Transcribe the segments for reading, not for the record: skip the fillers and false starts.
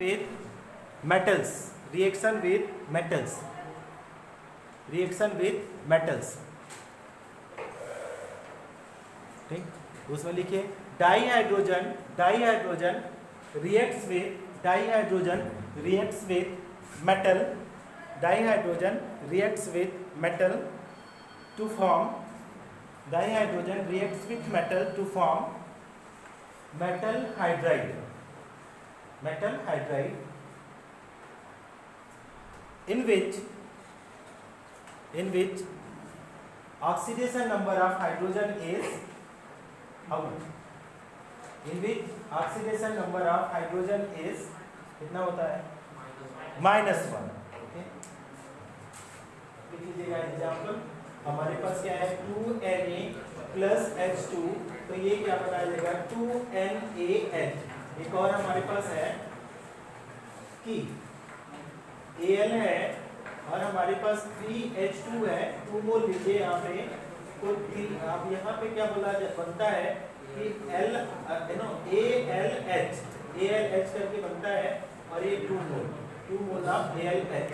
with metals, reaction with metals, reaction with metals, ठीक। उसमें लिखिए dihydrogen reacts with metal, dihydrogen reacts with metal to form metal hydride, in which oxidation number of hydrogen is how much? In which oxidation number of hydrogen is कितना होता है? -1। Okay, लीजिएगा example. हमारे पास क्या है 2Na + H2, तो ये क्या बना जाएगा 2NaH। एक और हमारे पास है कि Al है और हमारे पास 3H2 है, 2 मोल लीजिए यहाँ पे। तो आप यहाँ पे क्या बनता है कि ALH करके बनता है और ये 2 मोल ऑफ ALH।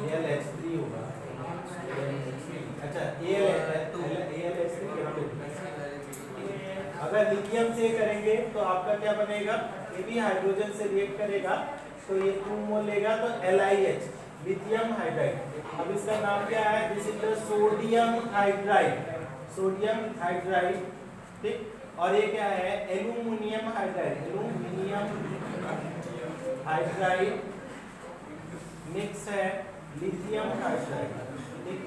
ALH3 होगा। अच्छा अगर लिथियम से करेंगे तो आपका क्या बनेगा, ये भी हाइड्रोजन से रिएक्ट करेगा तो ये 2 मोल लेगा तो LiH, लिथियम हाइड्राइड। अब इसका नाम क्या है? This is the sodium hydride, ठीक। और ये क्या है? एल्यूमिनियम हाइड्राइड मिक्स है लिथियम हाइड्राइड, ठीक।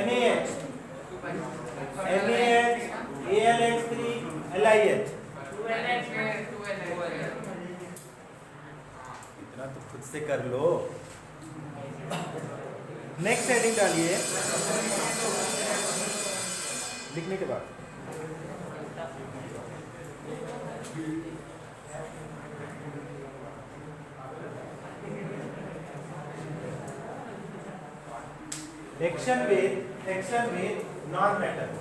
NaH, ALH3, LiH। इतना तो खुद से कर लो। नेक्स्ट हेडिंग डालिए लिखने के बाद। Reaction with non-metal,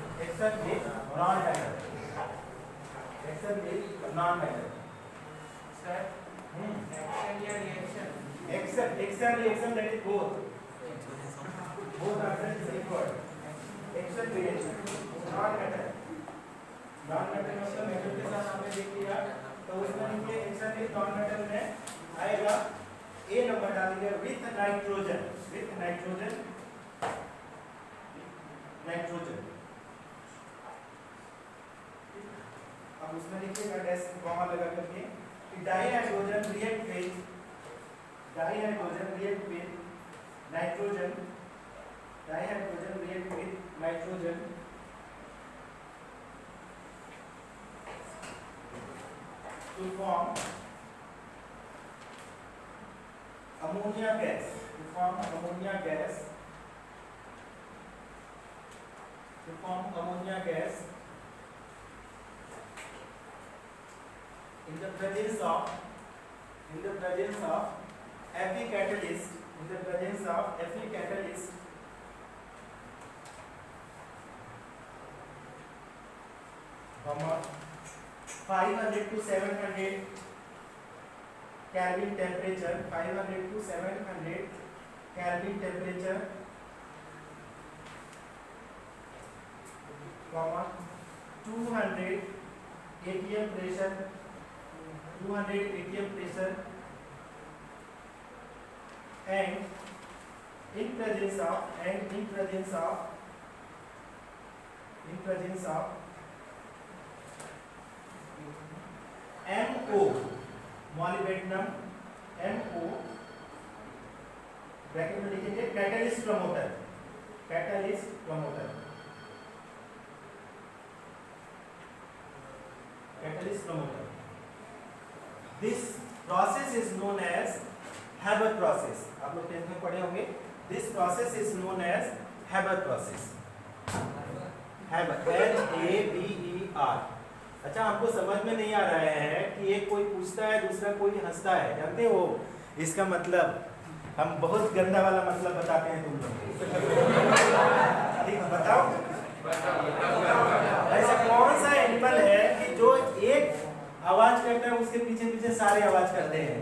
Action reaction, that is both are required. Action with non-metal मतलब मेटल के साथ आपने देख लिया, तो उसमें नीचे एक्शन विद नॉन-मेटल में आएगा A नंबर डालेंगे विथ नाइट्रोजन। अब उसमें लिखिएगा डैश कॉमा लगा करके कि dihydrogen react with nitrogen to form ammonia gas, in the presence of Fe catalyst, comma 500 to 700 Kelvin temperature, comma 200 atm pressure, and in presence of MO, molybdenum, MO, bracket में लिखेंगे catalyst promoter. This process is known as Haber process। आप लोग 10th में पढ़े होंगे। This process is known as Haber process। HABER। अच्छा, आपको समझ में नहीं आ रहा है कि एक कोई पूछता है दूसरा कोई हंसता है, जानते हो इसका मतलब? हम बहुत गंदा वाला मतलब बताते हैं तुम लोग। ठीक, बताओ ऐसा कौन सा एनिमल है कि जो एक आवाज करता है उसके पीछे पीछे सारे आवाज करते हैं?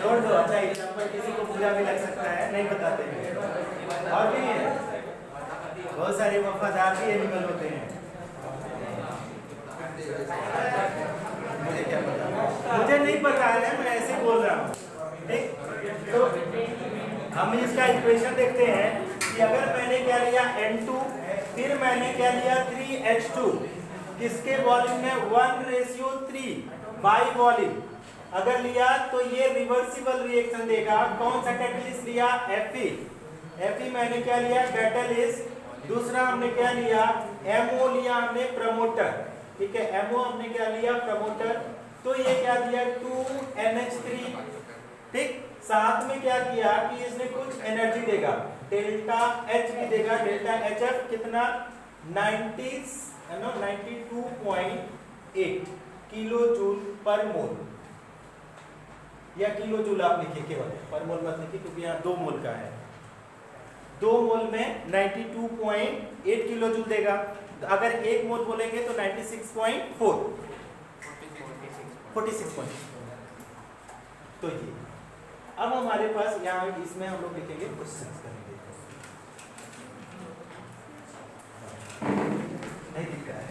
छोड़ दो। अच्छा एग्जाम्पल किसी को बुरा भी लग सकता है, नहीं बताते हैं। और भी है, बहुत सारे वफादार भी एनिमल होते हैं। मुझे क्या पता, मुझे नहीं पता है, मैं ऐसे बोल रहा हूँ। ठीक, तो हम इसका इक्वेशन देखते हैं कि अगर मैंने क्या लिया N2, फिर मैंने क्या लिया 3H2, किसके वॉल्यूम में 1:3 बाई वॉल्यूम अगर लिया तो ये रिवर्सिबल रिएक्शन देगा। कौन सा कैटलिस्ट लिया? Fe मैंने क्या लिया? कैटलिस्ट। दूसरा हमने क्या लिया? MO लिया हमने, प्रमोटर। ठीक है, MO हमने क्या लिया? प्रमोटर। तो ये क्या दिया? 2NH3। ठीक, साथ में क्या किया कि इसने कुछ एनर्जी देगा, डेल्टा H भी देगा। डेल्टा HF कितना? 92.8 किलो जूल पर मोल, या किलो जूल आप लिखिए, केवल पर मोल मत लिखिए क्योंकि यहाँ 2 मोल का है। 2 मोल में 92.8 किलो जूल देगा। तो अगर 1 मोल बोलेंगे तो 46.4। तो ये अब हमारे पास यहाँ इसमें हम लोग लिखेंगे क्वेश्चंस करेंगे। नहीं दिख रहा है।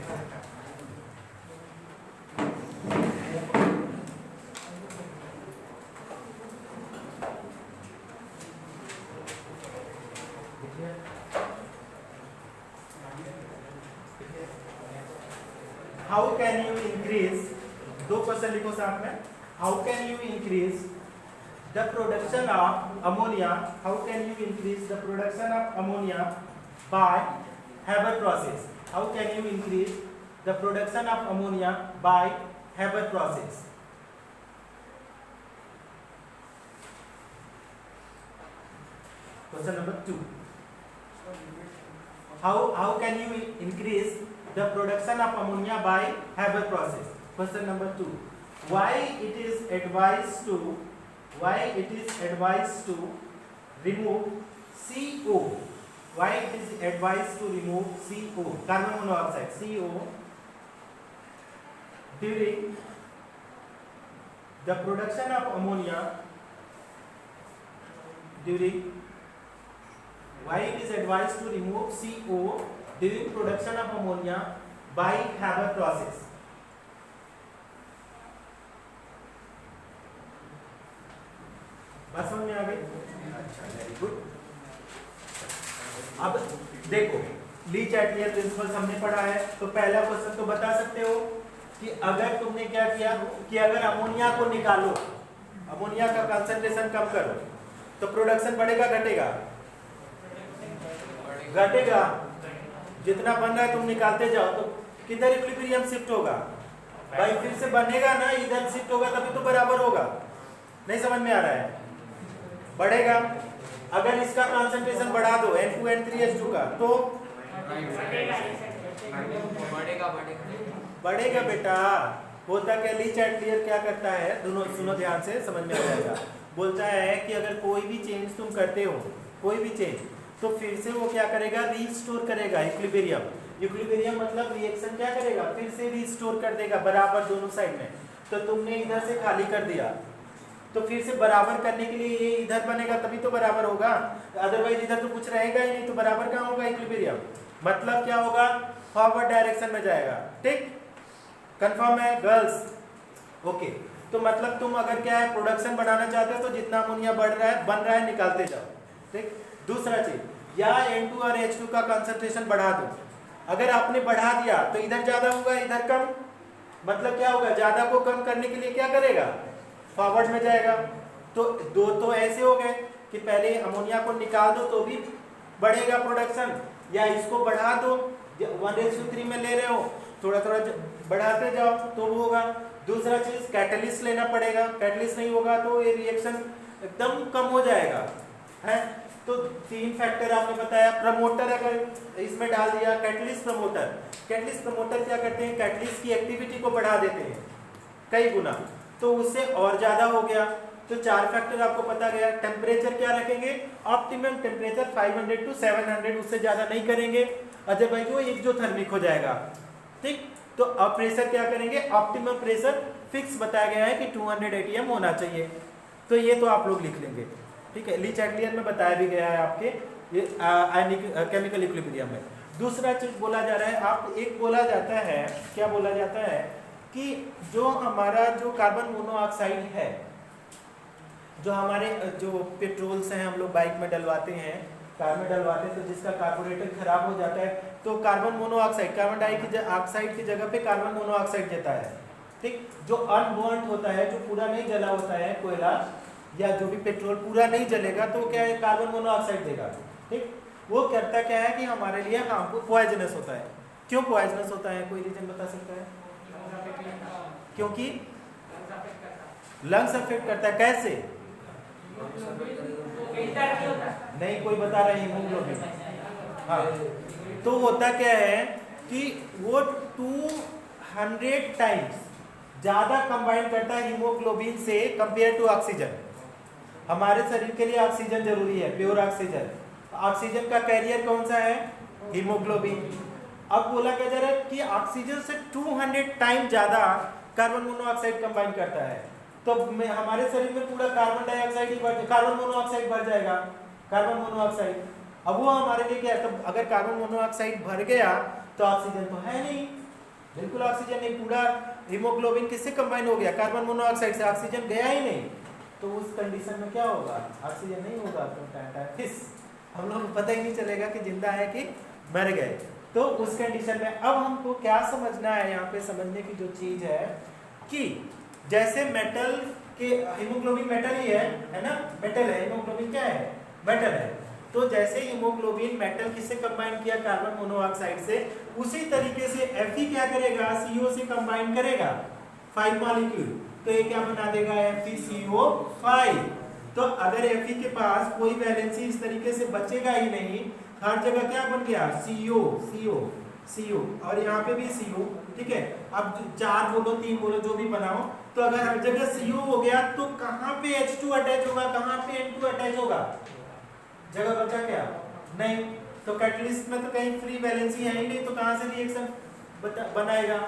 How can you increase, 2 question लिखो साथ में। How can you increase the production of ammonia? How can you increase the production of ammonia by Haber process? How can you increase the production of ammonia by Haber process? Question number 2. How can you increase the production of ammonia by Haber process? Question number 2. Why it is advised to remove CO? Why it is advised to remove CO, carbon monoxide, CO, during the production of ammonia? Why it is advised to remove CO during production of ammonia by Haber process? बात समझ में आ गई? अच्छा, very good. अब देखो, ली Chatelier principal हमने पढ़ा है, तो पहला क्वेश्चन तो बता सकते हो कि अगर तुमने क्या किया कि अगर अमोनिया को निकालो, अमोनिया का कंसंट्रेशन कम करो, तो प्रोडक्शन बढ़ेगा घटेगा? घटेगा। जितना बन रहा है तुम निकालते जाओ, तो किधर इक्विलिब्रियम शिफ्ट होगा? भाई फिर से बनेगा ना, इधर शिफ्ट होगा तभी तो बराबर होगा। नहीं समझ में आ रहा है? बढ़ेगा। अगर इसका कंसंट्रेशन बढ़ा दो N2N3H2 का, तो बढ़ेगा बेटा। होता क्या, ली चैटलियर क्या करता है, दोनों सुनो ध्यान से, समझ में आ जाएगा। बोलता है कि अगर कोई भी चेंज तुम करते हो, कोई भी चेंज, तो फिर से वो क्या करेगा? रीस्टोर करेगा इक्विलिब्रियम। इक्विलिब्रियम मतलब रिएक्शन क्या करेगा? फिर से रीस्टोर कर देगा बराबर दोनों साइड में। तो तुमने इधर से खाली कर दिया, तो फिर से बराबर करने के लिए ये इधर बनेगा तभी तो बराबर होगा, अदरवाइज इधर तो कुछ रहेगा ही नहीं, तो बराबर कहाँ होगा इक्विलिब्रियम? मतलब क्या होगा? फॉरवर्ड डायरेक्शन में जाएगा। ठीक, कंफर्म है गर्ल्स? ओके, तो मतलब तुम अगर क्या है प्रोडक्शन बढ़ाना चाहते हो तो जितना अमोनिया बढ़ रहा है, बन रहा है, निकालते जाओ। ठीक, दूसरा चीज, या N2 और H2 का कंसंट्रेशन बढ़ा दो। अगर आपने बढ़ा दिया तो इधर ज्यादा होगा, इधर कम, मतलब क्या होगा? ज्यादा को कम करने के लिए क्या करेगा? फॉरवर्ड में जाएगा। तो दो तो ऐसे हो गए कि पहले अमोनिया को निकाल दो तो भी बढ़ेगा प्रोडक्शन, या इसको बढ़ा दो, 1:3 में ले रहे हो, थोड़ा थोड़ा बढ़ाते जाओ तो वो होगा। दूसरा चीज, कैटलिस्ट लेना पड़ेगा। कैटलिस्ट नहीं होगा तो ये रिएक्शन एकदम कम हो जाएगा, है? तो 3 फैक्टर आपने बताया। प्रमोटर अगर इसमें डाल दिया, कैटलिस्ट प्रमोटर। कैटलिस्ट प्रमोटर क्या करते हैं? कैटलिस्ट की एक्टिविटी को बढ़ा देते हैं कई गुना। तो उससे और ज्यादा हो गया। तो 4 फैक्टर आपको पता गया। टेम्परेचर क्या रखेंगे, ऑप्टिमम टेम्परेचर 500 टू 700, उससे ज्यादा नहीं करेंगे, अदरवाइज वो एक्जोथर्मिक हो जाएगा। ठीक, तो अब प्रेशर क्या करेंगे, ऑप्टिमम प्रेशर फिक्स बताया गया है कि 200 atm होना चाहिए। तो ये तो आप लोग लिख लेंगे, ठीक है। ली चैटलियर में बताया भी गया है आपके ये केमिकल इक्विलिब्रियम में। दूसरा चीज बोला जा रहा है, आप एक बोला जाता है, क्या बोला जाता है कि जो हमारा जो कार्बन मोनोऑक्साइड है, जो हमारे जो पेट्रोल्स हैं हम लोग बाइक में डलवाते हैं, कार में डलवाते हैं, तो जिसका कार्बोरेटर खराब हो जाता है तो कार्बन मोनोऑक्साइड, कार्बन डाइऑक्साइड की जगह पे कार्बन मोनोऑक्साइड देता है। ठीक, जो अनबर्न्ड होता है, जो पूरा नहीं जला होता है, कोयला या जो भी पेट्रोल पूरा नहीं जलेगा, तो क्या है, कार्बन मोनोऑक्साइड देगा। ठीक, वो करता क्या है कि हमारे लिए हार्मफुल, पॉइजनस होता है। क्यों पॉइजनस होता है, कोई रीजन बता सकता है? क्योंकि लंग्स अफेक्ट करता है। कैसे? नहीं, कोई बता रहा है, हीमोग्लोबिन। हाँ, तो होता क्या है कि वो 200 टाइम्स ज्यादा कंबाइन करता है हीमोग्लोबिन से कंपेयर टू ऑक्सीजन। हमारे शरीर के लिए ऑक्सीजन जरूरी है, प्योर ऑक्सीजन। ऑक्सीजन का कैरियर कौन सा है, हीमोग्लोबिन। अब बोला क्या जा रहा है कि ऑक्सीजन से 200 टाइम ज्यादा कार्बन मोनोऑक्साइड कंबाइन करता है। तो हमारे शरीर में पूरा कार्बन डाइऑक्साइड ही कार्बन मोनोऑक्साइड भर जाएगा, कार्बन मोनोऑक्साइड। अब वो हमारे लिए क्या है, तो अगर कार्बन मोनोऑक्साइड भर गया तो ऑक्सीजन तो है नहीं, बिल्कुल ऑक्सीजन नहीं। पूरा हीमोग्लोबिन किससे कंबाइन हो गया, कार्बन मोनोऑक्साइड से, ऑक्सीजन गया ही नहीं। तो उस कंडीशन में क्या होगा, ऑक्सीजन नहीं होगा, तो फिस हम लोग को पता ही नहीं चलेगा कि जिंदा है कि मर गए। तो उस कंडीशन में अब हमको क्या समझना है, यहाँ पे समझने की जो चीज है कि जैसे मेटल के, हीमोग्लोबिन मेटल ही है ना, मेटल है, हीमोग्लोबिन क्या है, मेटल है। तो जैसे हीमोग्लोबिन मेटल किससे कंबाइन किया, कार्बन मोनोऑक्साइड से, उसी तरीके से Fe क्या करेगा, CO से कंबाइन करेगा 5 मॉलिक्यूल। तो ये क्या बना देगा, FeCO5। तो अगर Fe के पास कोई वैलेंसी इस तरीके से बचेगा ही नहीं, हर जगह क्या बन गया, CO, और यहाँ पे भी CO। ठीक है, अब 4 बोलो 3 बोलो जो भी बनाओ, तो अगर हर जगह CO हो गया तो कहाँ पे H2 अटैच होगा, कहाँ पे N2 अटैच होगा, जगह बचा क्या, नहीं। तो कैटलिस्ट में तो कहीं फ्री वैलेंसी है ही नहीं, तो कहाँ से रिएक्शन बनाएगा।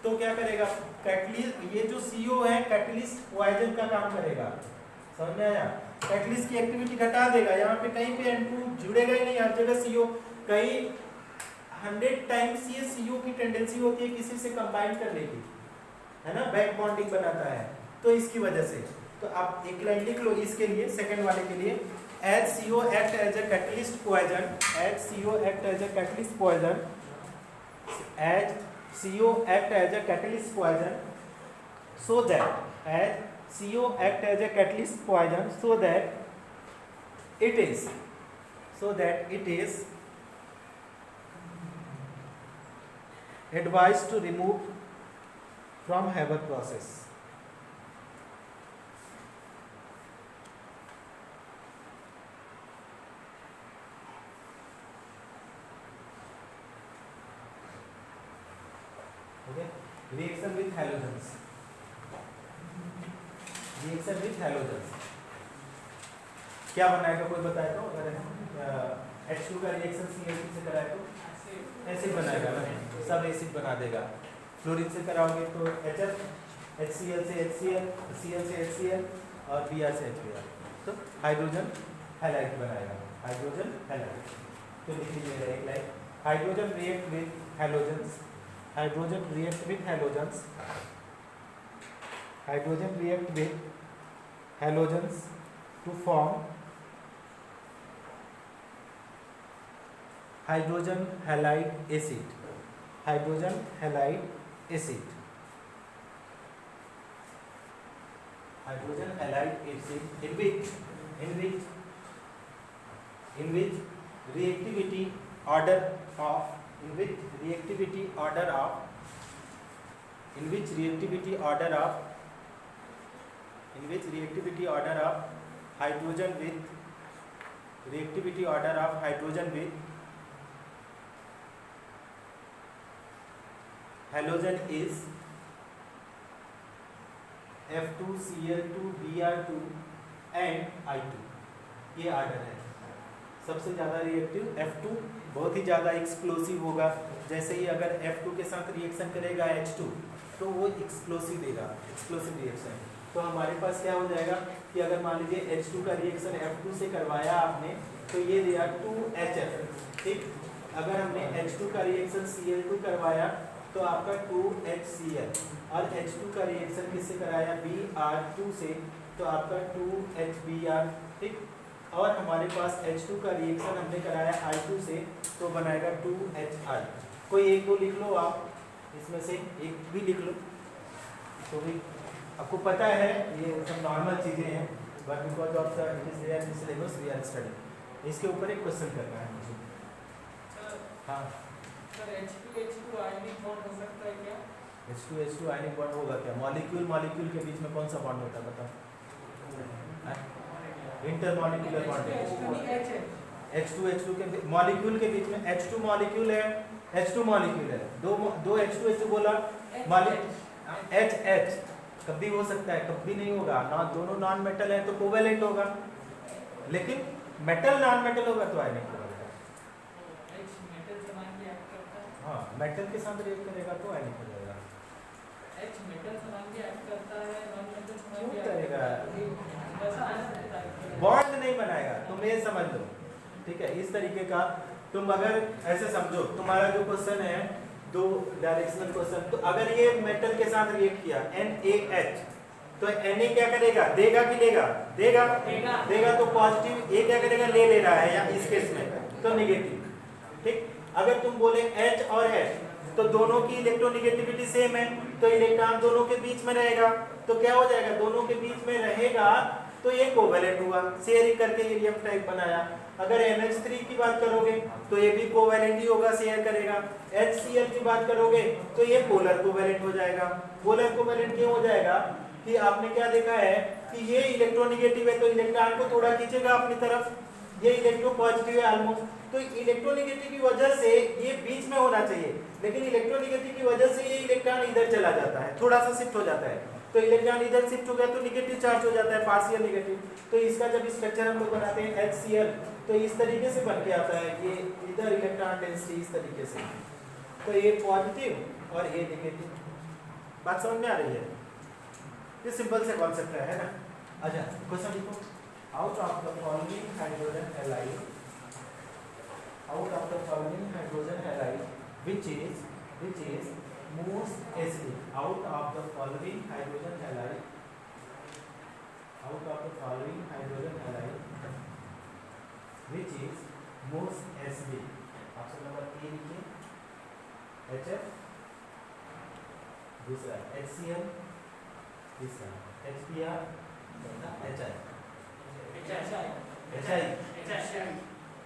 तो क्या करेगा कैटलिस्ट, ये जो CO है कैटलिस्ट पॉइजन का काम करेगा, समझ में आया। कैटलिस्ट की एक्टिविटी घटा देगा, यहाँ पे कहीं पे N2 जुड़ेगा ही नहीं, हर जगह CO। कहीं 100 टाइम्स ये CO की टेंडेंसी होती है किसी से कंबाइन करने की, है ना, बैक बॉन्डिंग बनाता है, तो इसकी वजह से। तो आप एक लाइन लिख लो इसके लिए, सेकंड वाले के लिए, as CO act as a catalyst poison, as CO act as a catalyst poison, as CO act as a catalyst poison, so that as CO act as a catalyst poison, so that it is advised to remove from Haber process. Okay, reaction with halogens. Reaction with halogens क्या बनाएगा, कोई बताए तो? अगर H2 का reaction CH2 से कराए तो एसिड बनाएगा ना, सब एसिड बना देगा। फ्लोरीन से कराओगे तो HF, HCl से HCl, Cl से HCl और Br से HBr, तो हाइड्रोजन हैलाइड बनाएगा, हाइड्रोजन हैलाइड। तो लिख लीजिएगा एक line, hydrogen react with halogens, hydrogen react with halogens, hydrogen react with halogens to form hydrogen halide acid, hydrogen halide acid, hydrogen halide acid in which reactivity order of hydrogen with halogen is F2Cl2 Br2 and I2, ये order है। सबसे ज़्यादा reactive F2 बहुत ही ज़्यादा explosive होगा। जैसे ही अगर F2 के साथ रिएक्शन करेगा H2 तो वो एक्सप्लोसिव देगा, एक्सप्लोसिव रिएक्शन। तो हमारे पास क्या हो जाएगा कि अगर मान लीजिए H2 का रिएक्शन F2 से करवाया आपने तो ये दिया 2HF, ठीक। अगर हमने H2 का रिएक्शन Cl2 करवाया तो आपका 2HCl, और H2 का रिएक्शन किससे कराया Br2 से तो आपका 2HBr, ठीक। और हमारे पास H2 का रिएक्शन हमने कराया I2 से तो बनाएगा 2HI। कोई एक दो लिख लो आप, इसमें से एक भी लिख लो तो भी आपको पता है, ये सब नॉर्मल चीज़ें हैं, but because of the it is there in syllabus we are study. इसके ऊपर एक क्वेश्चन करना है मुझे। हाँ सर H2H2 आयनिक बॉन्ड हो सकता है क्या? H2H2 आयनिक बॉन्ड होगा क्या? मॉलिक्यूल मॉलिक्यूल के बीच में कौन सा बॉन्ड होता है बताओ? इंटरमॉलिक्यूलर बॉन्ड है। H2H2 के मॉलिक्यूल के बीच में H2 मॉलिक्यूल है, H2 मॉलिक्यूल है, दो H2H2 बोला मॉलिक्यूल HH कभी हो सकता है, कभी नहीं होगा ना। दोनों नॉन मेटल है तो कोवेलेंट होगा, लेकिन मेटल नॉन मेटल होगा तो आयनिक होगा। H मेटल समान की एक्ट करता है। हाँ, मेटल के साथ रिएक्ट करेगा तो आयनिक हो जाएगा। H मेटल समान की एक्ट करता है, नॉन मेटल समान क्यों की करेगा? बॉन्ड नहीं बनाएगा, तुम ये समझ लो, ठीक है। इस तरीके का तुम अगर ऐसे समझो, तुम्हारा जो क्वेश्चन है दो डायरेक्शनल क्वेश्चन, तो अगर ये मेटल के साथ रिएक्ट किया NaH तो Na क्या करेगा? देगा कि लेगा? देगा, देगा तो पॉजिटिव, ये क्या करेगा? ले रहा है, या इस केस में तो नेगेटिव, ठीक। अगर तुम बोले H और H तो दोनों की इलेक्ट्रोनेगेटिविटी सेम है तो इलेक्ट्रॉन दोनों के बीच में रहेगा, तो क्या हो जाएगा? दोनों के बीच में रहेगा तो ये कोवेलेंट हुआ, शेयरिंग करके हीलियम टाइप बनाया। अगर NH3 की बात करोगे तो ये भी कोवेलेंट ही होगा, शेयर करेगा। HCl की बात करोगे तो ये पोलर कोवेलेंट हो जाएगा। पोलर कोवेलेंट क्यों हो जाएगा कि आपने क्या देखा है कि ये इलेक्ट्रोनेगेटिव है तो इलेक्ट्रॉन को थोड़ा खींचेगा अपनी तरफ, ये इलेक्ट्रो पॉजिटिव है ऑलमोस्ट, तो इलेक्ट्रोनेगेटिव की वजह से ये बीच में होना चाहिए, लेकिन इलेक्ट्रोनेगेटिव की वजह से ये इलेक्ट्रॉन इधर चला जाता है, थोड़ा सा शिफ्ट हो जाता है, तो इलेक्ट्रॉन इधर शिफ्ट हो गया तो नेगेटिव चार्ज हो जाता है, पार्शियल नेगेटिव। तो इसका जब स्ट्रक्चर हम लोग बनाते हैं HCl तो इस तरीके से बन के आता है, ये इधर इलेक्ट्रॉन डेंसिटी इस तरीके से, तो ये पॉजिटिव और ये नेगेटिव। बात समझ में आ रही है? ये सिंपल से कॉन्सेप्ट है ना। अच्छा क्वेश्चन लिखो, out of the following hydrogen halide, out of the following hydrogen halide which is most acidic, out of the following hydrogen halide, out of the following hydrogen halide which is most acidic, option number A लिखिए HF, दूसरा HCl, तीसरा HBr, चौथा HI।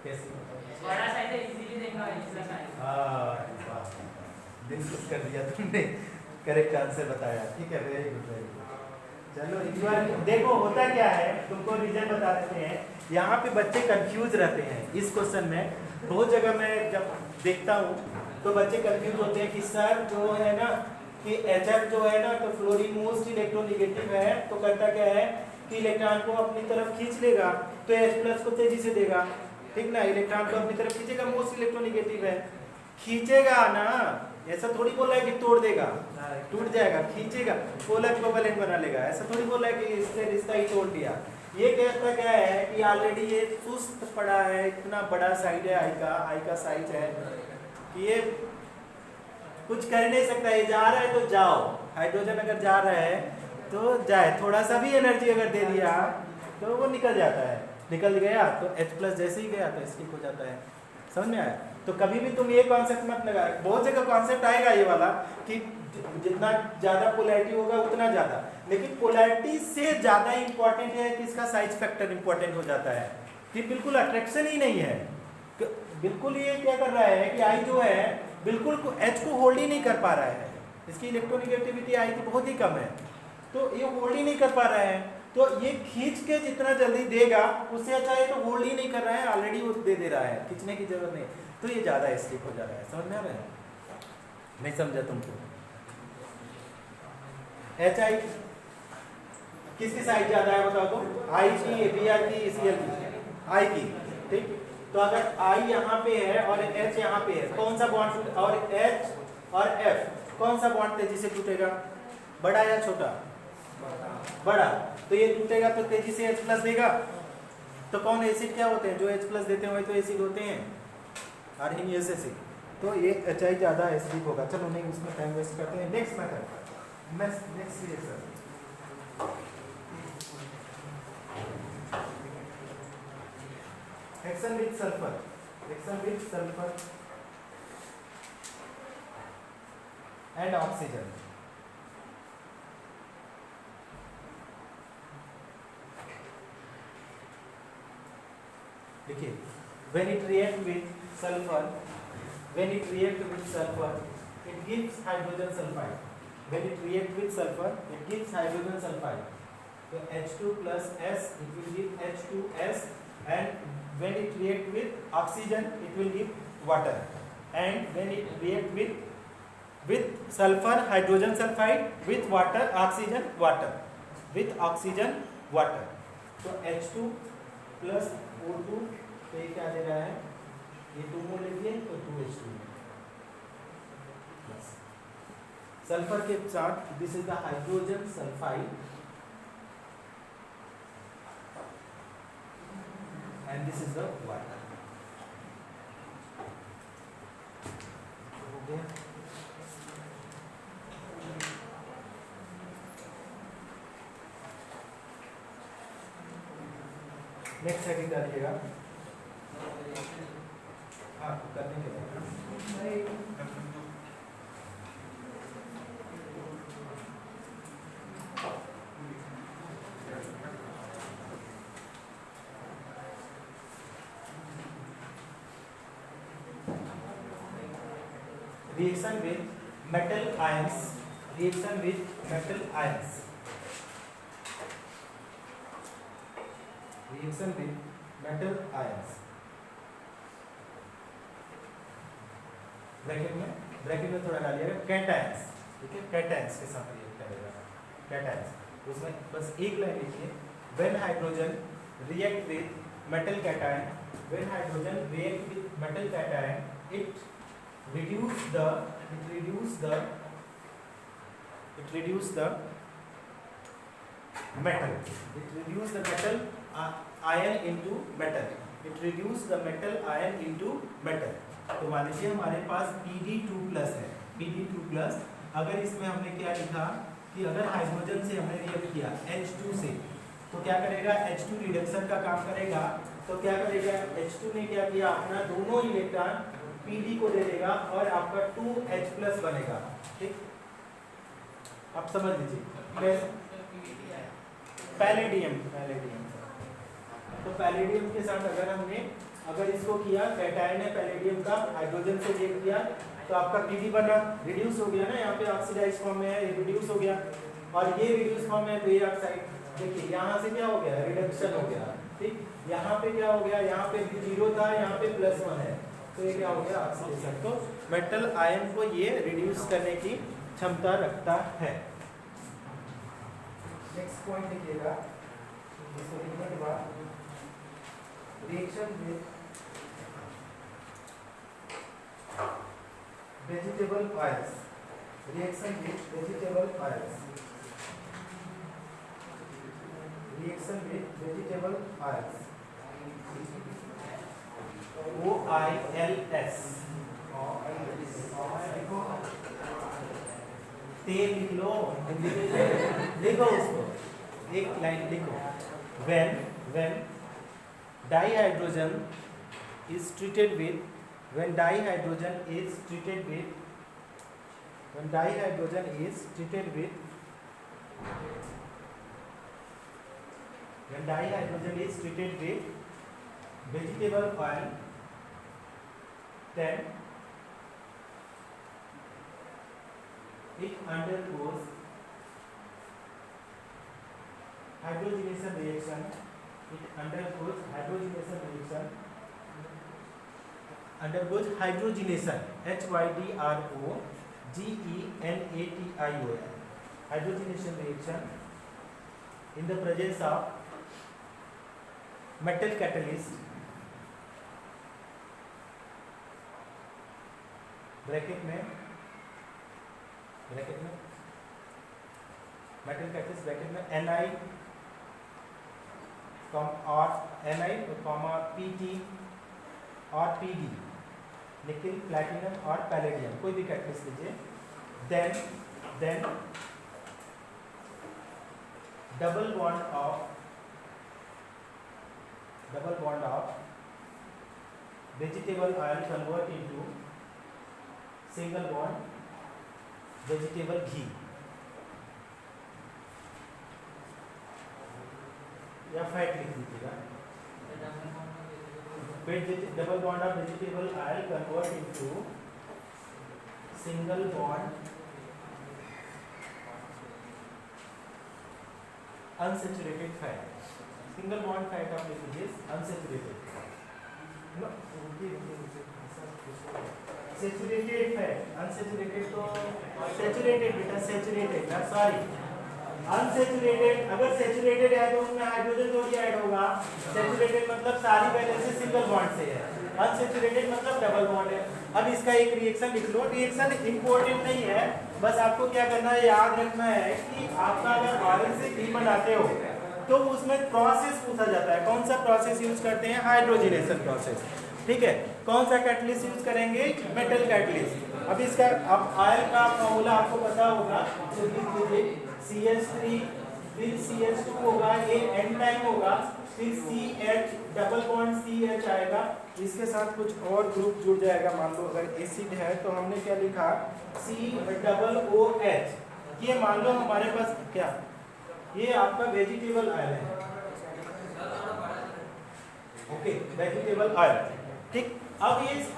कैसे बड़ा size है, easily देखा है इसका साइज। वाह, दिलचस्प कर दिया तुमने, करेक्ट आंसर बताया, ठीक है, वेरी गुड वेरी गुड। चलो इस बार देखो होता क्या है, तुमको रीजन बता देते हैं। यहाँ पे बच्चे कंफ्यूज रहते हैं इस क्वेश्चन में, बहुत जगह मैं जब देखता हूँ तो बच्चे कंफ्यूज होते हैं कि सर जो है ना कि HF जो है ना तो फ्लोरीन मोस्ट इलेक्ट्रोनेगेटिव है, तो करता क्या है कि इलेक्ट्रॉन को अपनी तरफ खींच लेगा तो H+ को तेजी से देगा, ठीक ना, इलेक्ट्रॉन को अपनी तरफ खींचेगा, मोस्ट इलेक्ट्रोनेगेटिव है, खींचेगा ना, ऐसा थोड़ी बोला है कि तोड़ देगा, टूट जाएगा, खींचेगा, पोलर कोवेलेंट बना लेगा, ऐसा थोड़ी बोला है कि इससे रिश्ता ही तोड़ दिया। ये कहता क्या है कि ऑलरेडी ये सुस्त पड़ा है, इतना बड़ा साइड है आई का साइज है कि ये कुछ कर नहीं सकता, ये जा रहा है तो जाओ, हाइड्रोजन अगर जा रहा है तो जाए, थोड़ा सा भी एनर्जी अगर दे दिया तो वो निकल जाता है, निकल गया तो H+ जैसे ही गया तो स्टिक हो जाता है। समझ में आया? तो कभी भी तुम ये कॉन्सेप्ट मत लगा, बहुत जगह कॉन्सेप्ट आएगा ये वाला कि जितना ज़्यादा पोलैरिटी होगा उतना ज़्यादा, लेकिन पोलैरिटी से ज़्यादा इंपॉर्टेंट है कि इसका साइज फैक्टर इंपॉर्टेंट हो जाता है, कि बिल्कुल अट्रैक्शन ही नहीं है, बिल्कुल ये क्या कर रहा है कि I जो है बिल्कुल H को होल्ड ही नहीं कर पा रहा है, इसकी इलेक्ट्रोनेगेटिविटी I की बहुत ही कम है, तो ये होल्ड ही नहीं कर पा रहा है, तो ये खींच के जितना जल्दी देगा उससे अच्छा है, तो होल्ड ही नहीं कर रहा है, ऑलरेडी वो दे रहा है, खींचने की जरूरत नहीं, तो ये ज़्यादा स्टिक हो जा रहा है। समझ में आ रहा है? नहीं समझा तुमको? HI किसकी साइज ज्यादा है बताओ तो, आई की, Br की, Cl की, आई की। ठीक, तो अगर आई यहाँ पे है और H यहाँ पे है, कौन सा बॉन्ड, और H और F कौन सा बॉन्ड तेजी से टूटेगा, बड़ा या छोटा, बड़ा। तो ये टूटेगा तो तेजी से H प्लस देगा। तो कौन एसिड क्या होते हैं, जो H प्लस देते हैं वही तो एसिड होते हैं, आर्सेनियस एसिड। तो ये HI ज्यादा एसिडिक होगा। चलो नहीं उसमें टाइम वेस्ट करते हैं। Next method, next reaction, action with sulphur, action with sulphur and oxygen. देखिए, when it react with sulfur, when it react with sulfur, it gives hydrogen sulfide. When it react with sulfur, it gives hydrogen sulfide. So H2 plus S, it will give H2S, and when it react with oxygen, it will give water. And when it react with sulfur, hydrogen sulfide, with water, oxygen, water, with oxygen, water. So H2 plus O2, तो ये क्या दे रहा है, ये 2 मोल लेंगे तो 2H2। Sulphur के साथ this is the hydrogen sulphide and this is the water. हो गया। नेक्स्ट सेटिंग डालिएगा। हाँ, करने के बाद reaction with metal ions, reaction with metal ions, reaction with metal ions। Bracket में थोड़ा डालिएगा कैटायंस, ठीक है, कैटायंस के साथ रिएक्ट करेगा, कैटायंस। उसमें बस एक लाइन लिखिए, when hydrogen react with metal cation, when hydrogen react with metal cation, it reduce the metal, it reduce the metal ion into metal, it reduce the metal ion into metal। तो मान लीजिए हमारे पास Pd2+ है, Pd2+, अगर इसमें हमने क्या लिखा कि अगर हाइड्रोजन से हमने रिएक्ट किया H2 से, तो क्या करेगा, H2 रिडक्शन का काम करेगा। तो क्या करेगा, H2 ने क्या किया, अपना दोनों इलेक्ट्रॉन Pd को दे देगा और आपका 2H+ बनेगा। ठीक, आप समझ लीजिए, पैलेडियम, तो पैलेडियम के साथ अगर इसको किया, कैटायन है पैलेडियम का, हाइड्रोजन से रिएक्ट किया, तो आपका Pd बना, रिड्यूस हो गया ना, यहाँ पे ऑक्सीडाइज फॉर्म में है, ये रिड्यूस हो गया, और ये रिड्यूस फॉर्म में, तो ये ऑक्साइड, देखिए यहाँ से क्या हो गया, रिडक्शन हो गया। ठीक, यहाँ पे क्या हो गया, यहाँ पे 0 था, यहाँ पे +1 है, तो ये क्या हो गया, ऑक्सीडेशन। तो मेटल आयन को ये रिड्यूस करने की क्षमता रखता है। नेक्स्ट पॉइंट लिखिएगा, इसको लिखने के बाद reaction with vegetable oils, reaction with vegetable oils, reaction with vegetable oils, OILS, तेल लिख लो, लिखो उसको, एक लाइन लिखो, when dihydrogen is treated with, when dihydrogen is treated with, when dihydrogen is treated with, when dihydrogen is treated with vegetable oil, then it undergoes hydrogenation reaction, it undergoes hydrogenation reaction, undergoes hydrogenation, HYDROGENATION, hydrogenation reaction, in the presence of metal catalyst bracket में metal catalyst bracket में Ni और Ni comma Pt और Pd nickel platinum और palladium कोई भी catalyst लीजिए then double bond of vegetable oil convert into single bond vegetable ghee या fat लिख दीजिएगा double bond of vegetable oil convert into single bond unsaturated fat single bond fat of लिख unsaturated saturated fat unsaturated तो saturated बेटा saturated ना sorry unsaturated अगर saturated है तो उसमें हाइड्रोजन थोड़ी ऐड होगा सैचुरेटेड मतलब सारी वैलेंसी सिंगल बॉन्ड से है अनसैचुरेटेड मतलब डबल बॉन्ड है अब इसका एक रिएक्शन लिख लो रिएक्शन इंपॉर्टेंट नहीं है बस आपको क्या करना है याद रखना है कि आपका अगर ऑयल से घी बनाते हो तो उसमें प्रोसेस पूछा जाता है कौन सा प्रोसेस यूज करते हैं हाइड्रोजनेशन प्रोसेस ठीक है कौन सा कैटलिस्ट यूज करेंगे मेटल कैटलिस्ट अब इसका अब ऑयल का फॉर्मूला आपको पता होगा तो लिख लीजिए CH3 फिर CH2 होगा ये N टाइम होगा फिर CH डबल बॉन्ड CH आएगा इसके साथ कुछ और ग्रुप जुड़ जाएगा मान लो अगर एसिड है तो हमने क्या लिखा COOH ये मान लो हमारे पास क्या ये आपका वेजिटेबल ऑयल है ओके वेजिटेबल ऑयल ठीक अब ये